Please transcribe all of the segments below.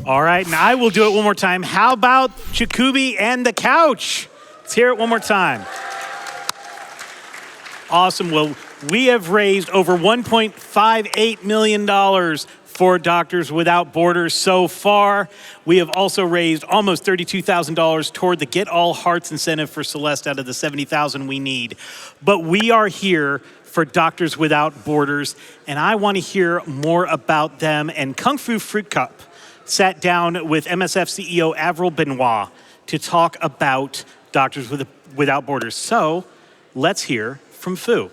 All right, and I will do it one more time. How about Jacoby and the couch? Let's hear it one more time. Awesome. Well, we have raised over $1.58 million for Doctors Without Borders so far. We have also raised almost $32,000 toward the Get All Hearts incentive for Celeste out of the $70,000 we need. But we are here for Doctors Without Borders, and I want to hear more about them. And Kung Fu Fruit Cup sat down with MSF CEO Avril Benoît to talk about Doctors Without Borders. So let's hear from Fu.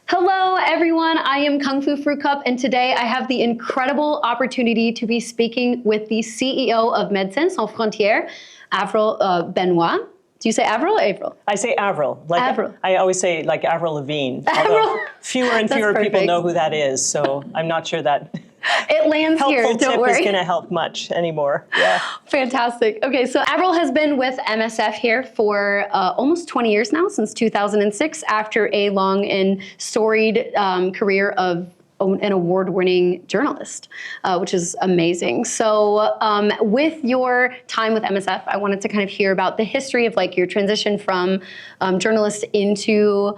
Hello, everyone. I am Kung Fu Fruit Cup, and today I have the incredible opportunity to be speaking with the CEO of Médecins Sans Frontières, Avril Benoît. Do you say Avril or Avril? I say Avril. Like Avril. I always say like Avril Lavigne. Avril. Fewer and fewer people know who that is, so I'm not sure that it lands here, don't helpful worry. tip is going to help much anymore. Yeah. Fantastic. Okay, so Avril has been with MSF here for almost 20 years now, since 2006, after a long and storied career of an award-winning journalist, which is amazing. So with your time with MSF, I wanted to kind of hear about the history of like your transition from journalist into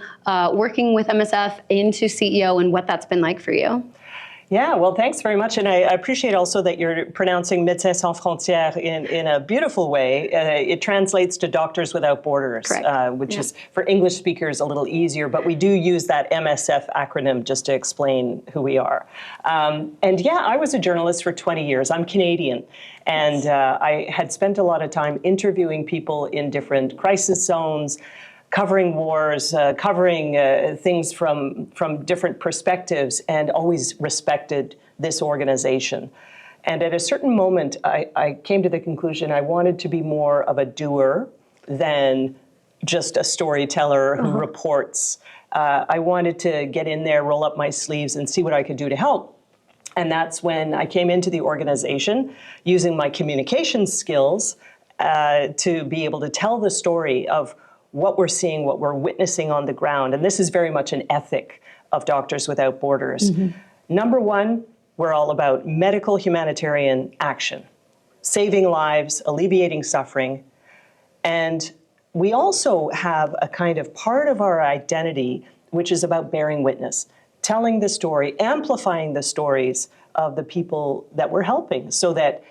working with MSF into CEO and what that's been like for you. Yeah, well, thanks very much. And I appreciate also that you're pronouncing Médecins Sans Frontières in a beautiful way. It translates to Doctors Without Borders, which is for English speakers a little easier, but we do use that MSF acronym just to explain who we are. And yeah, I was a journalist for 20 years. I'm Canadian. And I had spent a lot of time interviewing people in different crisis zones, covering wars, covering things from different perspectives, and always respected this organization. And at a certain moment, I came to the conclusion I wanted to be more of a doer than just a storyteller who reports. I wanted to get in there, roll up my sleeves, and see what I could do to help. And that's when I came into the organization using my communication skills to be able to tell the story of what we're seeing, what we're witnessing on the ground. And this is very much an ethic of Doctors Without Borders. Number one, we're all about medical humanitarian action, saving lives, alleviating suffering. And we also have a kind of part of our identity, which is about bearing witness, telling the story, amplifying the stories of the people that we're helping so that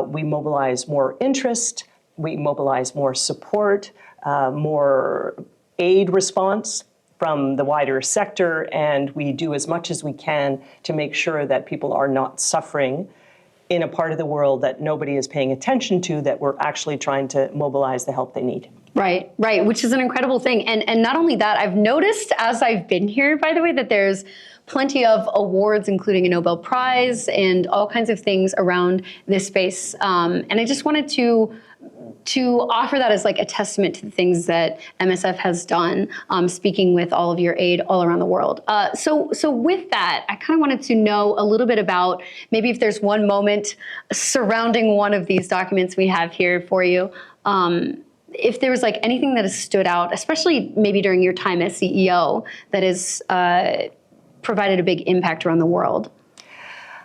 we mobilize more interest, we mobilize more support, more aid response from the wider sector, and we do as much as we can to make sure that people are not suffering in a part of the world that nobody is paying attention to, that we're actually trying to mobilize the help they need. Right, which is an incredible thing. And not only that, I've noticed as I've been here, by the way, that there's plenty of awards, including a Nobel Prize and all kinds of things around this space. And I just wanted to offer that as like a testament to the things that MSF has done, speaking with all of your aid all around the world. So with that, I kind of wanted to know a little bit about maybe if there's one moment surrounding one of these documents we have here for you, if there was like anything that has stood out, especially maybe during your time as CEO, that has provided a big impact around the world.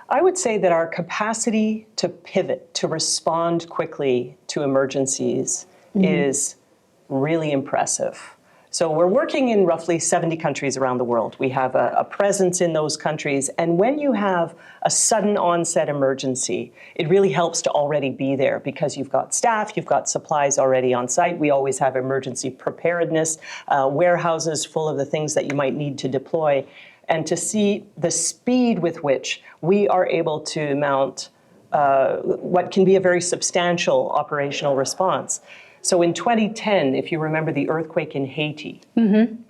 I would say that our capacity to pivot, to respond quickly to emergencies is really impressive. So we're working in roughly 70 countries around the world. We have a presence in those countries. And when you have a sudden onset emergency, it really helps to already be there because you've got staff, you've got supplies already on site. We always have emergency preparedness, warehouses full of the things that you might need to deploy. And to see the speed with which we are able to mount what can be a very substantial operational response. So in 2010, if you remember the earthquake in Haiti,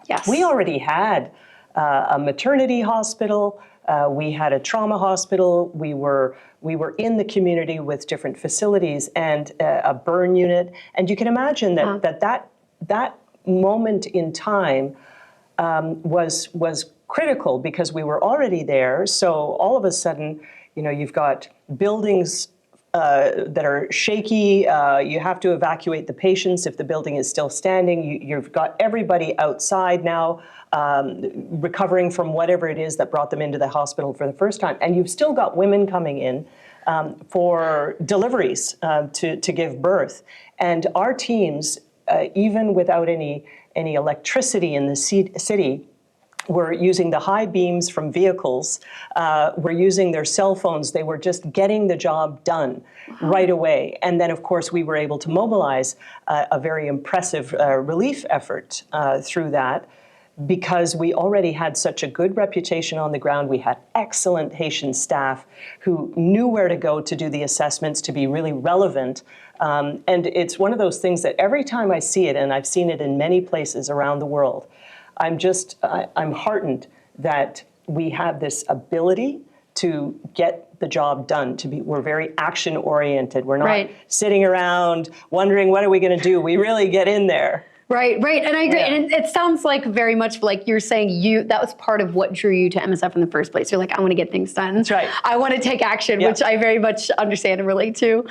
yes, we already had a maternity hospital, we had a trauma hospital, we were in the community with different facilities and a burn unit. And you can imagine that that moment in time was critical because we were already there. So all of a sudden, you've got buildings that are shaky. You have to evacuate the patients if the building is still standing. You've got everybody outside now, recovering from whatever it is that brought them into the hospital for the first time. And you've still got women coming in for deliveries to give birth. And our teams, even without any electricity in the city, were using the high beams from vehicles, were using their cell phones. They were just getting the job done right away. And then, of course, we were able to mobilize a very impressive relief effort through that, because we already had such a good reputation on the ground. We had excellent Haitian staff who knew where to go to do the assessments, to be really relevant. And it's one of those things that every time I see it, and I've seen it in many places around the world, I'm heartened that we have this ability to get the job done. We're very action oriented. We're not sitting around wondering, what are we going to do? We really get in there. Right. And I agree. Yeah. And it sounds like very much like you're saying that was part of what drew you to MSF in the first place. You're like, I want to get things done. That's right. I want to take action, which I very much understand and relate to,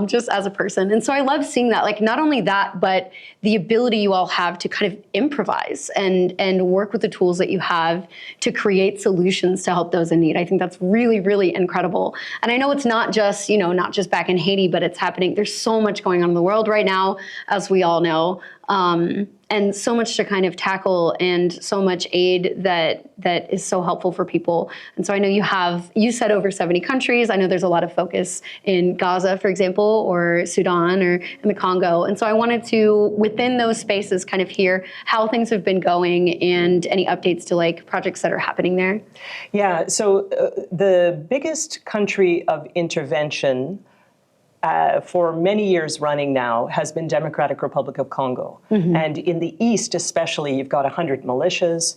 just as a person. And so I love seeing that, like not only that, but the ability you all have to kind of improvise and work with the tools that you have to create solutions to help those in need. I think that's really, really incredible. And I know it's not just back in Haiti, but it's happening. There's so much going on in the world right now, as we all know. And so much to kind of tackle, and so much aid that is so helpful for people. And so I know you said over 70 countries. I know there's a lot of focus in Gaza, for example, or Sudan, or in the Congo. And so I wanted to, within those spaces, kind of hear how things have been going and any updates to like projects that are happening there. Yeah, so the biggest country of intervention for many years running now has been Democratic Republic of Congo. Mm-hmm. And in the east especially, you've got 100 militias,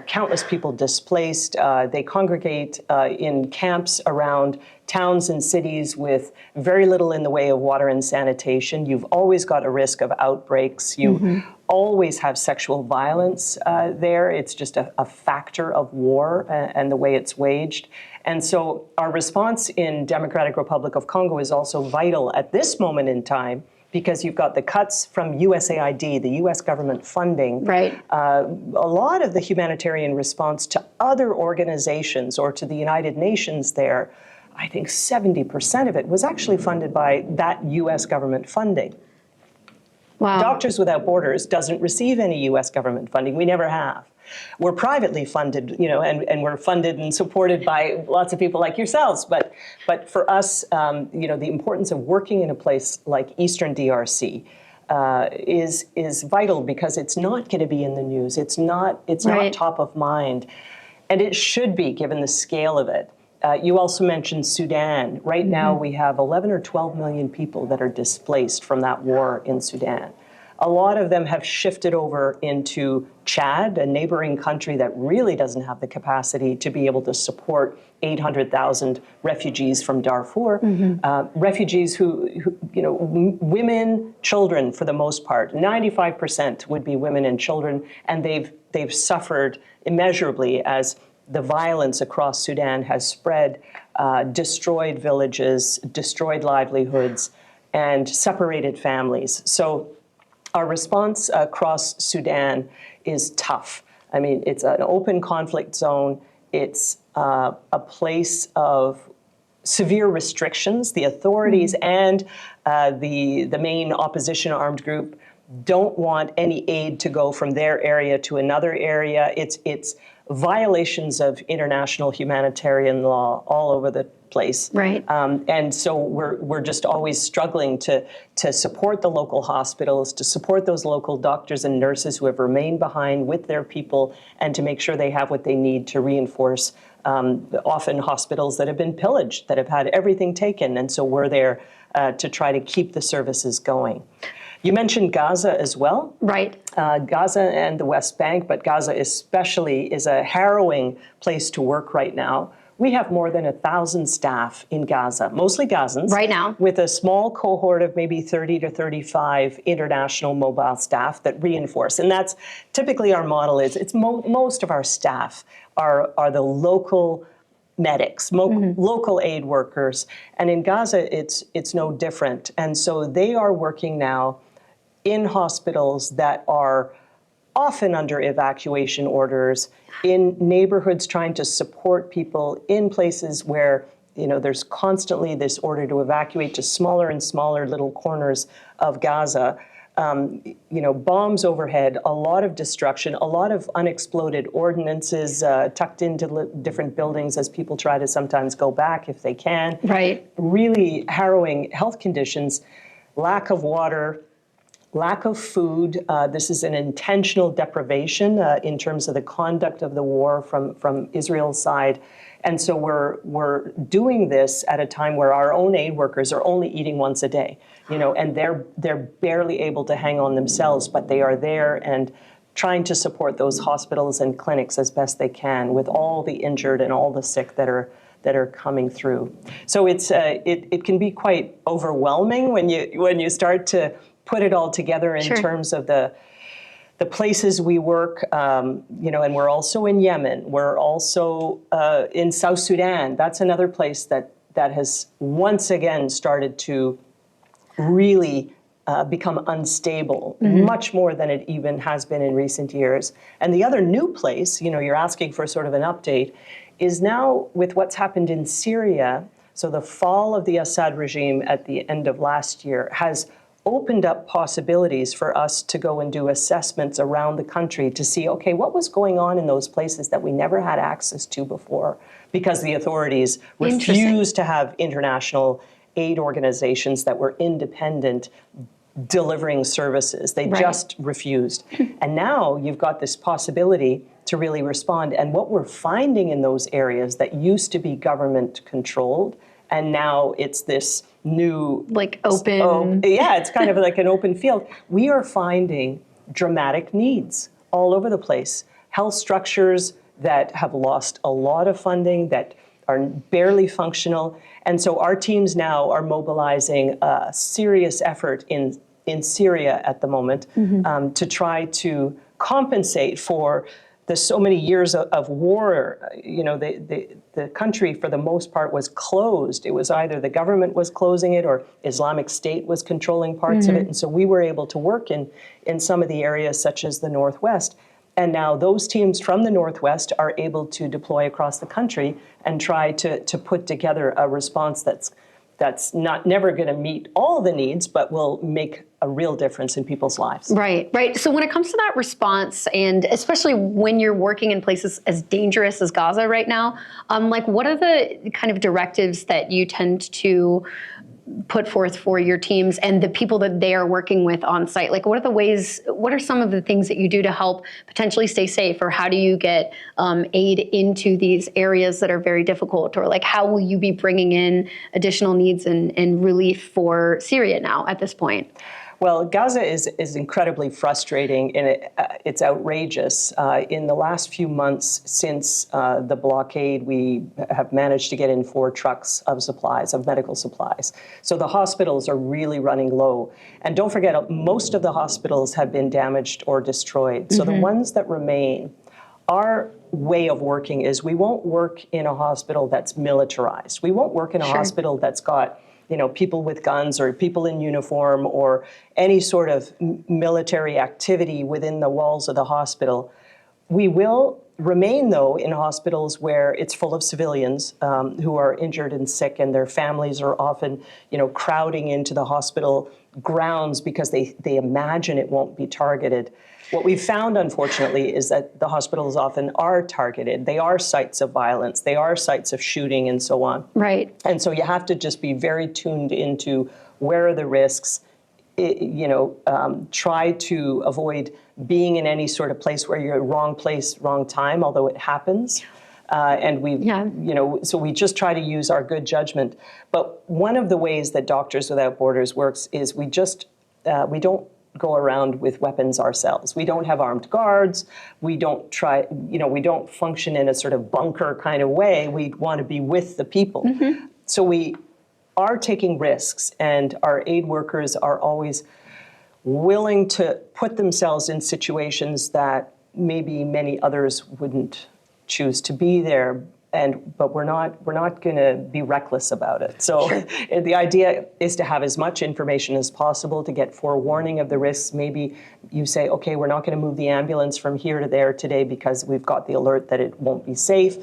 countless people displaced. They congregate in camps around towns and cities with very little in the way of water and sanitation. You've always got a risk of outbreaks. You always have sexual violence there. It's just a factor of war and the way it's waged. And so our response in Democratic Republic of Congo is also vital at this moment in time, because you've got the cuts from USAID, the U.S. government funding. Right. A lot of the humanitarian response to other organizations or to the United Nations there, I think 70% of it was actually funded by that U.S. government funding. Wow. Doctors Without Borders doesn't receive any U.S. government funding. We never have. We're privately funded, and we're funded and supported by lots of people like yourselves. But for us, the importance of working in a place like Eastern DRC is vital, because it's not going to be in the news. It's not top of mind, and it should be, given the scale of it. You also mentioned Sudan. Right now, we have 11 or 12 million people that are displaced from that war in Sudan. A lot of them have shifted over into Chad, a neighboring country that really doesn't have the capacity to be able to support 800,000 refugees from Darfur. Refugees who women, children for the most part. 95% would be women and children, and they've suffered immeasurably as the violence across Sudan has spread, destroyed villages, destroyed livelihoods, and separated families. So our response across Sudan is tough. I mean, it's an open conflict zone. It's a place of severe restrictions. The authorities and the main opposition armed group don't want any aid to go from their area to another area. It's violations of international humanitarian law all over the place. Right. And so we're just always struggling to support the local hospitals, to support those local doctors and nurses who have remained behind with their people, and to make sure they have what they need to reinforce often hospitals that have been pillaged, that have had everything taken. And so we're there to try to keep the services going. You mentioned Gaza as well. Right. Gaza and the West Bank, but Gaza especially is a harrowing place to work right now. We have more than 1,000 staff in Gaza, mostly Gazans. Right now. With a small cohort of maybe 30 to 35 international mobile staff that reinforce. And that's typically our model is, it's most of our staff are the local medics, local aid workers. And in Gaza, it's no different. And so they are working now in hospitals that are often under evacuation orders, in neighborhoods trying to support people in places where there's constantly this order to evacuate to smaller and smaller little corners of Gaza. Bombs overhead, a lot of destruction, a lot of unexploded ordnances tucked into different buildings as people try to sometimes go back if they can. Right. Really harrowing health conditions, lack of water, lack of food. This is an intentional deprivation in terms of the conduct of the war from Israel's side. And so we're doing this at a time where our own aid workers are only eating once a day, and they're barely able to hang on themselves, but they are there and trying to support those hospitals and clinics as best they can with all the injured and all the sick that are coming through. So it can be quite overwhelming when you start to put it all together in terms of the places we work, and we're also in Yemen. We're also in South Sudan. That's another place that has once again started to really become unstable, much more than it even has been in recent years. And the other new place, you're asking for sort of an update, is now with what's happened in Syria. So the fall of the Assad regime at the end of last year has opened up possibilities for us to go and do assessments around the country to see, okay, what was going on in those places that we never had access to before because the authorities refused to have international aid organizations that were independent delivering services. They just refused. And now you've got this possibility to really respond. And what we're finding in those areas that used to be government controlled, and now it's this new open. It's kind of like an open field. We are finding dramatic needs all over the place. Health structures that have lost a lot of funding, that are barely functional. And so our teams now are mobilizing a serious effort in Syria at the moment to try to compensate for the so many years of war. The country, for the most part, was closed. It was either the government was closing it or Islamic State was controlling parts of it. And so we were able to work in some of the areas, such as the Northwest. And now those teams from the Northwest are able to deploy across the country and try to put together a response that's never going to meet all the needs, but will make a real difference in people's lives. Right. So when it comes to that response, and especially when you're working in places as dangerous as Gaza right now, what are the kind of directives that you tend to put forth for your teams and the people that they are working with on site? What are some of the things that you do to help potentially stay safe, or how do you get aid into these areas that are very difficult, or how will you be bringing in additional needs and relief for Syria now at this point? Well, Gaza is incredibly frustrating, and it's outrageous. In the last few months since the blockade, we have managed to get in 4 trucks of supplies, of medical supplies. So the hospitals are really running low. And don't forget, most of the hospitals have been damaged or destroyed. So the ones that remain, our way of working is we won't work in a hospital that's militarized. We won't work in a hospital that's got people with guns or people in uniform or any sort of military activity within the walls of the hospital. We will remain, though, in hospitals where it's full of civilians who are injured and sick, and their families are often, crowding into the hospital grounds because they imagine it won't be targeted. What we've found, unfortunately, is that the hospitals often are targeted. They are sites of violence. They are sites of shooting and so on. Right. And so you have to just be very tuned into where are the risks, try to avoid being in any sort of place where you're wrong place, wrong time, although it happens. So we just try to use our good judgment. But one of the ways that Doctors Without Borders works is we don't go around with weapons ourselves. We don't have armed guards. We don't we don't function in a sort of bunker kind of way. We want to be with the people. So we are taking risks, and our aid workers are always willing to put themselves in situations that maybe many others wouldn't choose to be there. but we're not going to be reckless about it. So the idea is to have as much information as possible to get forewarning of the risks. Maybe you say, okay, we're not going to move the ambulance from here to there today because we've got the alert that it won't be safe.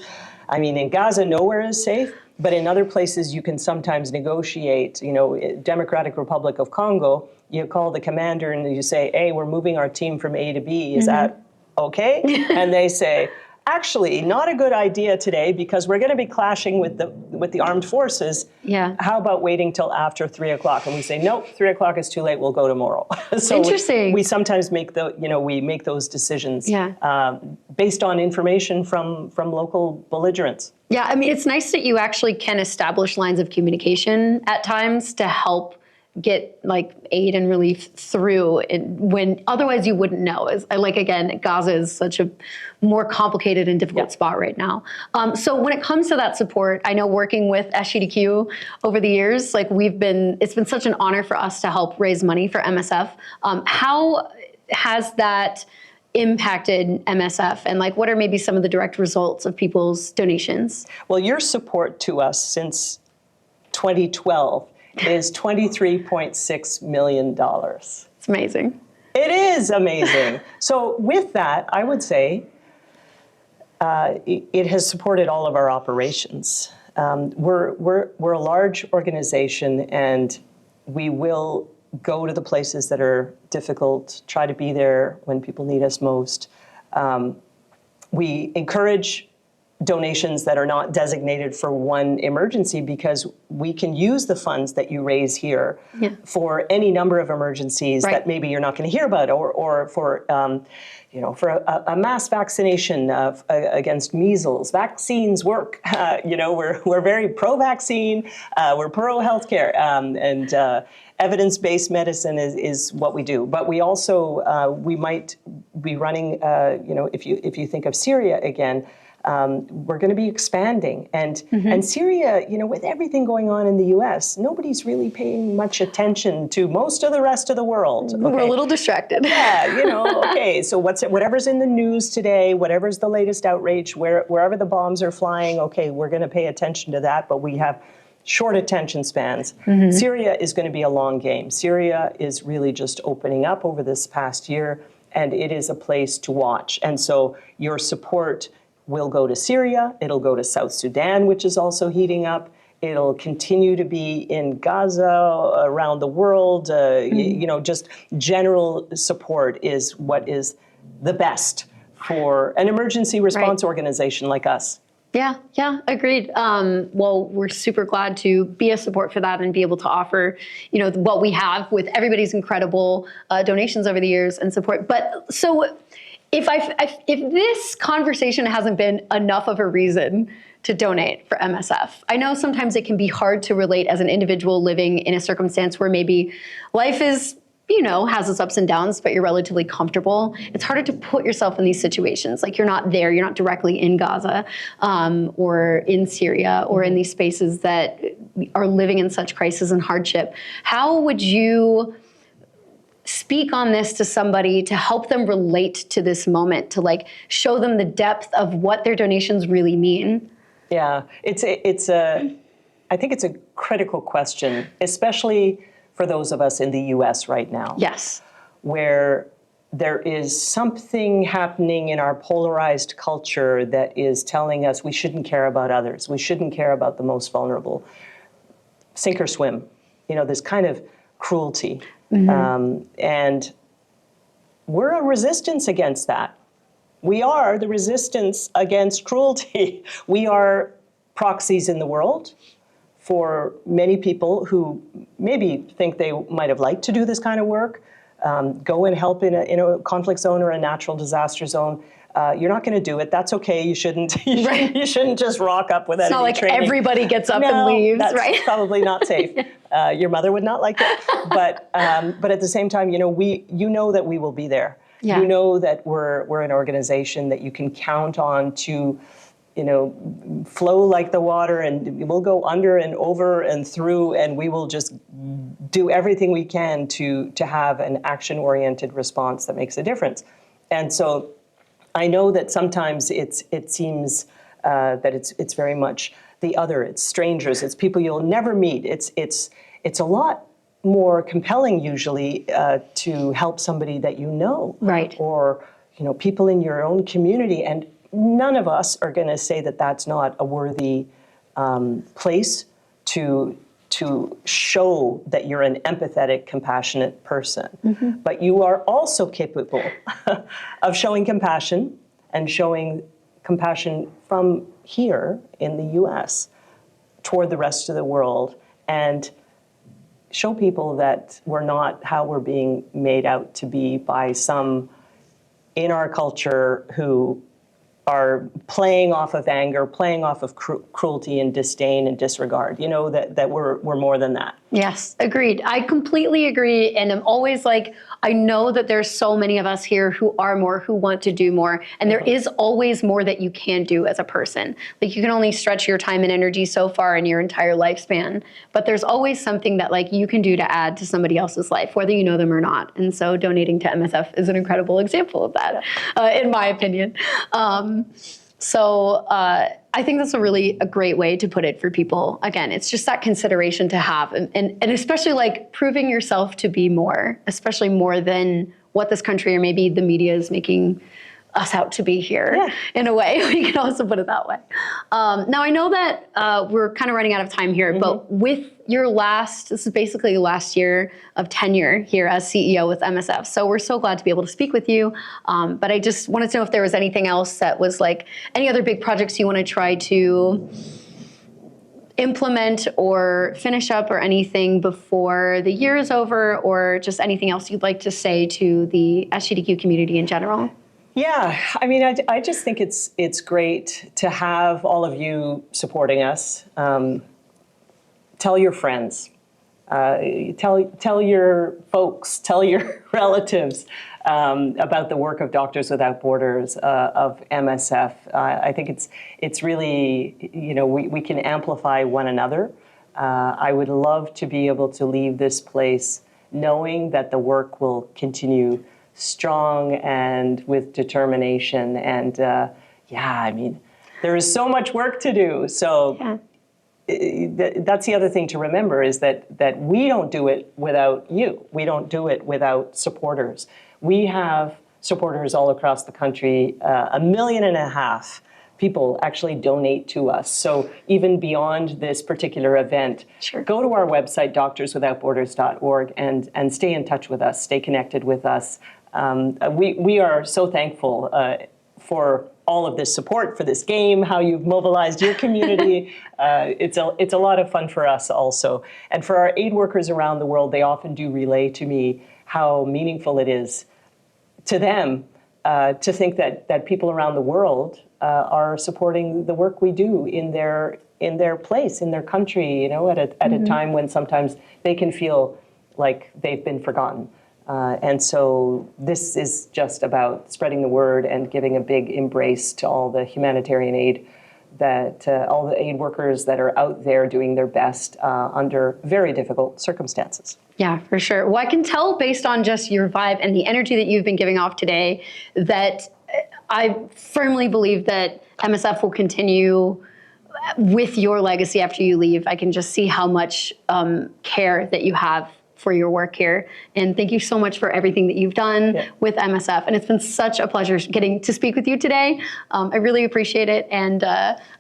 I mean, in Gaza, nowhere is safe, but in other places you can sometimes negotiate. You know, Democratic Republic of Congo, you call the commander and you say, hey, we're moving our team from A to B. Is that okay? And they say, actually, not a good idea today because we're going to be clashing with the armed forces. Yeah. How about waiting till after 3 o'clock? And we say, nope, 3 o'clock is too late. We'll go tomorrow. So Interesting. We sometimes make we make those decisions based on information from local belligerents. Yeah, I mean, it's nice that you actually can establish lines of communication at times to help get like aid and relief through when otherwise you wouldn't know. Like, again, Gaza is such a more complicated and difficult spot right now. So when it comes to that support, I know working with SGDQ over the years, like it's been such an honor for us to help raise money for MSF. How has that impacted MSF, and like what are maybe some of the direct results of people's donations? Well, your support to us since 2012 is $23.6 million. It's amazing. It is amazing. So with that, I would say it has supported all of our operations. We're a large organization, and we will go to the places that are difficult, try to be there when people need us most. We encourage donations that are not designated for one emergency because we can use the funds that you raise here for any number of emergencies that maybe you're not going to hear about, or for for a mass vaccination against measles. Vaccines work. We're very pro-vaccine. We're pro-healthcare, and evidence-based medicine is what we do. But we also we might be running. If you think of Syria again. We're going to be expanding, and Syria, with everything going on in the U.S., nobody's really paying much attention to most of the rest of the world. Okay? We're a little distracted. Yeah, okay. So whatever's in the news today, whatever's the latest outrage, wherever the bombs are flying, okay, we're going to pay attention to that. But we have short attention spans. Syria is going to be a long game. Syria is really just opening up over this past year, and it is a place to watch. And so your support will go to Syria, it'll go to South Sudan, which is also heating up. It'll continue to be in Gaza, around the world. Just general support is what is the best for an emergency response organization like us. Yeah, agreed. Well, we're super glad to be a support for that and be able to offer, what we have with everybody's incredible donations over the years and support. But so if this conversation hasn't been enough of a reason to donate for MSF, I know sometimes it can be hard to relate as an individual living in a circumstance where maybe life is, has its ups and downs, but you're relatively comfortable. It's harder to put yourself in these situations. Like you're not there, you're not directly in Gaza or in Syria or in these spaces that are living in such crisis and hardship. How would you speak on this to somebody to help them relate to this moment, to like show them the depth of what their donations really mean? Yeah, I think it's a critical question, especially for those of us in the US right now. Yes. Where there is something happening in our polarized culture that is telling us we shouldn't care about others. We shouldn't care about the most vulnerable. Sink or swim. This kind of cruelty. And we're a resistance against that. We are the resistance against cruelty. We are proxies in the world for many people who maybe think they might have liked to do this kind of work, go and help in a conflict zone or a natural disaster zone. You're not going to do it. That's okay. You shouldn't. You shouldn't just rock up without any training. It's not like everybody gets up and leaves, that's right? Probably not safe. Your mother would not like it. But at the same time, that we will be there. Yeah. You know that we're an organization that you can count on to, flow like the water, and we'll go under and over and through, and we will just do everything we can to have an action-oriented response that makes a difference. And so I know that sometimes it seems that it's very much the other. It's strangers. It's people you'll never meet. It's a lot more compelling usually to help somebody that you know, Right. or people in your own community. And none of us are going to say that that's not a worthy place to show that you're an empathetic, compassionate person. But you are also capable of showing compassion, and showing compassion from here in the US toward the rest of the world, and show people that we're not how we're being made out to be by some in our culture who are playing off of anger, playing off of cruelty and disdain and disregard. That we're more than that. Yes, agreed. I completely agree. And I'm always like, I know that there's so many of us here who are more, who want to do more. And there is always more that you can do as a person. Like, you can only stretch your time and energy so far in your entire lifespan. But there's always something that like you can do to add to somebody else's life, whether you know them or not. And so donating to MSF is an incredible example of that, in my opinion. So I think that's a great way to put it for people. Again, it's just that consideration to have, and especially like proving yourself to be more, especially more than what this country or maybe the media is making us out to be here. Yeah. In a way. We can also put it that way. Now I know that we're kind of running out of time here, but with your this is basically the last year of tenure here as CEO with MSF. So we're so glad to be able to speak with you. But I just wanted to know if there was anything else that was like any other big projects you want to try to implement or finish up, or anything before the year is over, or just anything else you'd like to say to the SGDQ community in general. Yeah, I mean, I just think it's great to have all of you supporting us. Tell your friends, tell your folks, tell your relatives about the work of Doctors Without Borders, of MSF. I think it's really, we can amplify one another. I would love to be able to leave this place knowing that the work will continue strong and with determination. And I mean, there is so much work to do. So that's the other thing to remember, is that we don't do it without you. We don't do it without supporters. We have supporters all across the country. 1.5 million people actually donate to us. So even beyond this particular event, go to our website, doctorswithoutborders.org, and stay in touch with us, stay connected with us. We are so thankful for all of this support for this game, how you've mobilized your community. It's a lot of fun for us also. And for our aid workers around the world, they often do relay to me how meaningful it is to them to think that people around the world are supporting the work we do in their place, in their country, at a time when sometimes they can feel like they've been forgotten. And so this is just about spreading the word and giving a big embrace to all the humanitarian aid, that all the aid workers that are out there doing their best under very difficult circumstances. Yeah, for sure. Well, I can tell based on just your vibe and the energy that you've been giving off today that I firmly believe that MSF will continue with your legacy after you leave. I can just see how much care that you have for your work here. And thank you so much for everything that you've done with MSF. And it's been such a pleasure getting to speak with you today. I really appreciate it. And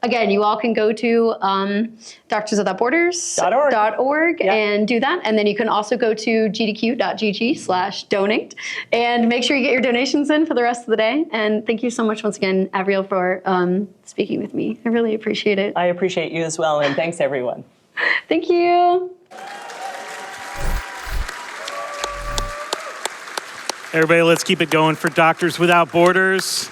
again, you all can go to doctorswithoutborders.org and do that. And then you can also go to gdq.gg/donate and make sure you get your donations in for the rest of the day. And thank you so much once again, Avril, for speaking with me. I really appreciate it. I appreciate you as well. And thanks, everyone. Thank you. Everybody, let's keep it going for Doctors Without Borders.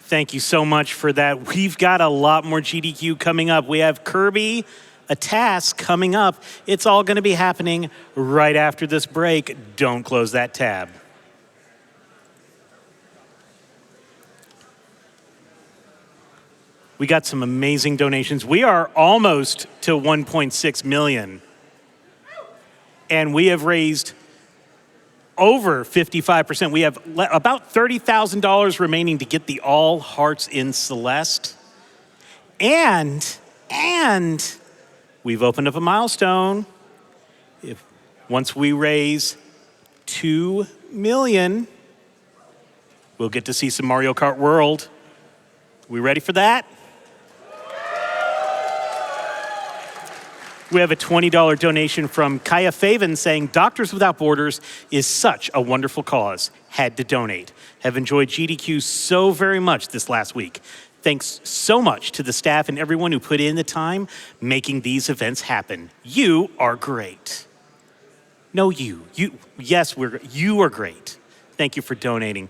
Thank you so much for that. We've got a lot more GDQ coming up. We have Kirby, a task coming up. It's all going to be happening right after this break. Don't close that tab. We got some amazing donations. We are almost to 1.6 million. And we have raised over 55%. We have about $30,000 remaining to get the All Hearts in Celeste. And we've opened up a milestone. Once we raise 2 million, we'll get to see some Mario Kart World. We ready for that? We have a $20 donation from Kaya Faven saying, Doctors Without Borders is such a wonderful cause. Had to donate. Have enjoyed GDQ so very much this last week. Thanks so much to the staff and everyone who put in the time making these events happen. You are great. No, you are great. Thank you for donating.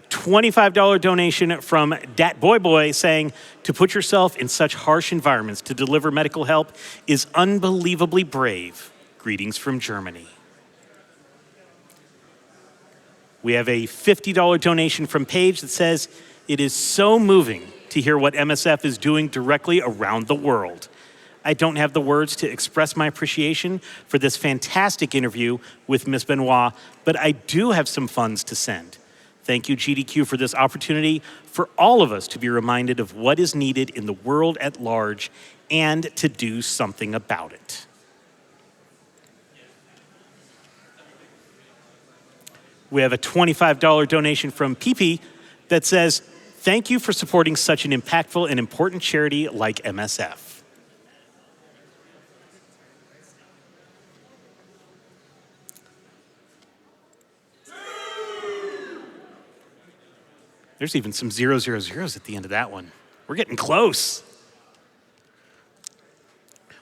$25 donation from Dat Boy Boy saying, to put yourself in such harsh environments to deliver medical help is unbelievably brave. Greetings from Germany. We have a $50 donation from Paige that says, it is so moving to hear what MSF is doing directly around the world. I don't have the words to express my appreciation for this fantastic interview with Miss Benoît, but I do have some funds to send. Thank you, GDQ, for this opportunity for all of us to be reminded of what is needed in the world at large and to do something about it. We have a $25 donation from PP that says, thank you for supporting such an impactful and important charity like MSF. There's even some 000s at the end of that one. We're getting close.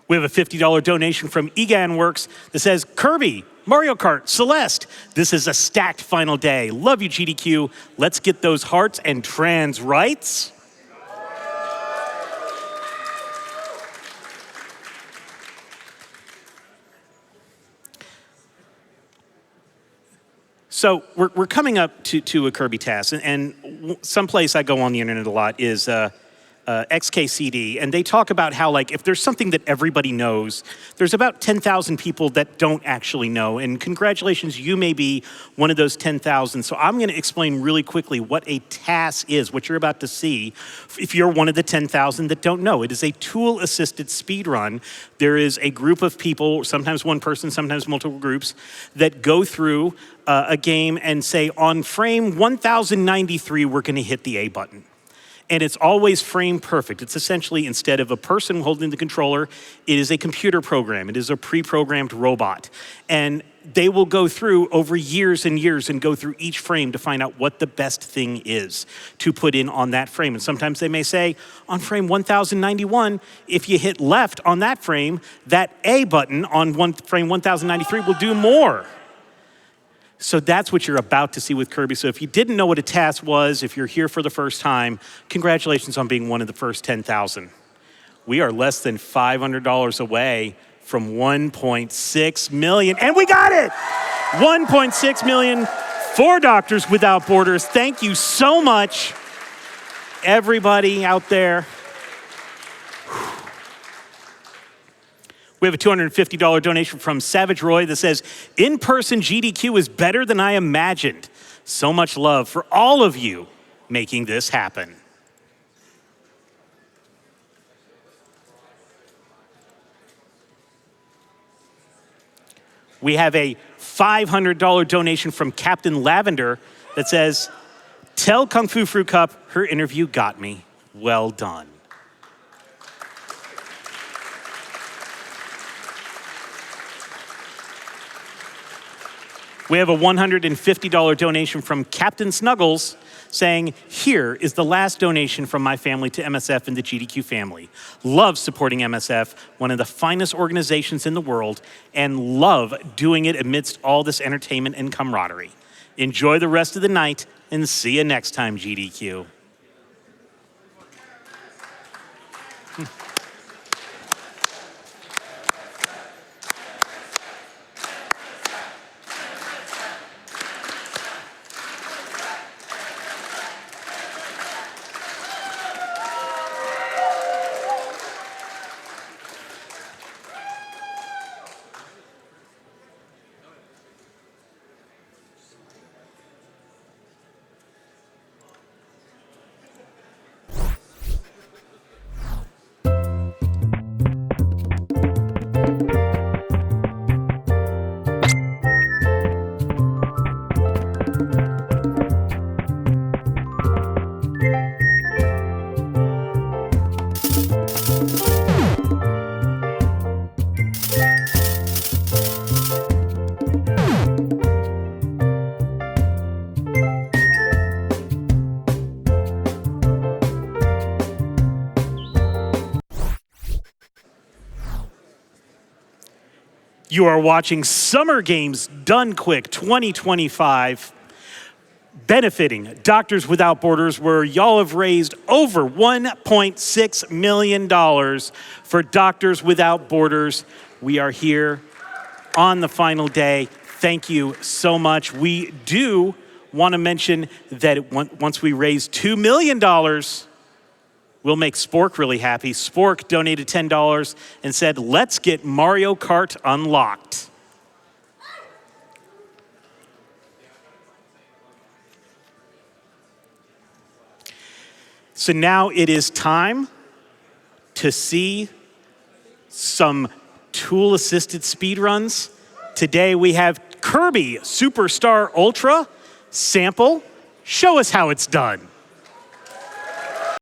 We have a $50 donation from Egan Works that says, Kirby, Mario Kart, Celeste, this is a stacked final day. Love you, GDQ. Let's get those hearts and trans rights. So we're coming up to a Kirby task, and someplace I go on the internet a lot is XKCD, and they talk about how, like, if there's something that everybody knows, there's about 10,000 people that don't actually know, and congratulations, you may be one of those 10,000. So I'm gonna explain really quickly what a task is, what you're about to see, if you're one of the 10,000 that don't know. It is a tool-assisted speed run. There is a group of people, sometimes one person, sometimes multiple groups, that go through a game and say, on frame 1093, we're gonna hit the A button. And it's always frame perfect. It's essentially, instead of a person holding the controller, it is a computer program. It is a pre-programmed robot. And they will go through over years and years and go through each frame to find out what the best thing is to put in on that frame. And sometimes they may say, on frame 1091, if you hit left on that frame, that A button on frame 1093 will do more. So that's what you're about to see with Kirby. So if you didn't know what a task was, if you're here for the first time, congratulations on being one of the first 10,000. We are less than $500 away from 1.6 million, and we got it! 1.6 million for Doctors Without Borders. Thank you so much, everybody out there. We have a $250 donation from Savage Roy that says, in-person GDQ is better than I imagined. So much love for all of you making this happen. We have a $500 donation from Captain Lavender that says, tell Kung Fu Fruit Cup her interview got me. Well done. We have a $150 donation from Captain Snuggles saying, here is the last donation from my family to MSF and the GDQ family. Love supporting MSF, one of the finest organizations in the world, and love doing it amidst all this entertainment and camaraderie. Enjoy the rest of the night and see you next time, GDQ. You are watching Summer Games Done Quick 2025, benefiting Doctors Without Borders, where y'all have raised over $1.6 million for Doctors Without Borders. We are here on the final day. Thank you so much. We do want to mention that once we raise $2 million, we'll make Spork really happy. Spork donated $10 and said, let's get Mario Kart unlocked. So now it is time to see some tool-assisted speedruns. Today we have Kirby Superstar Ultra sample. Show us how it's done.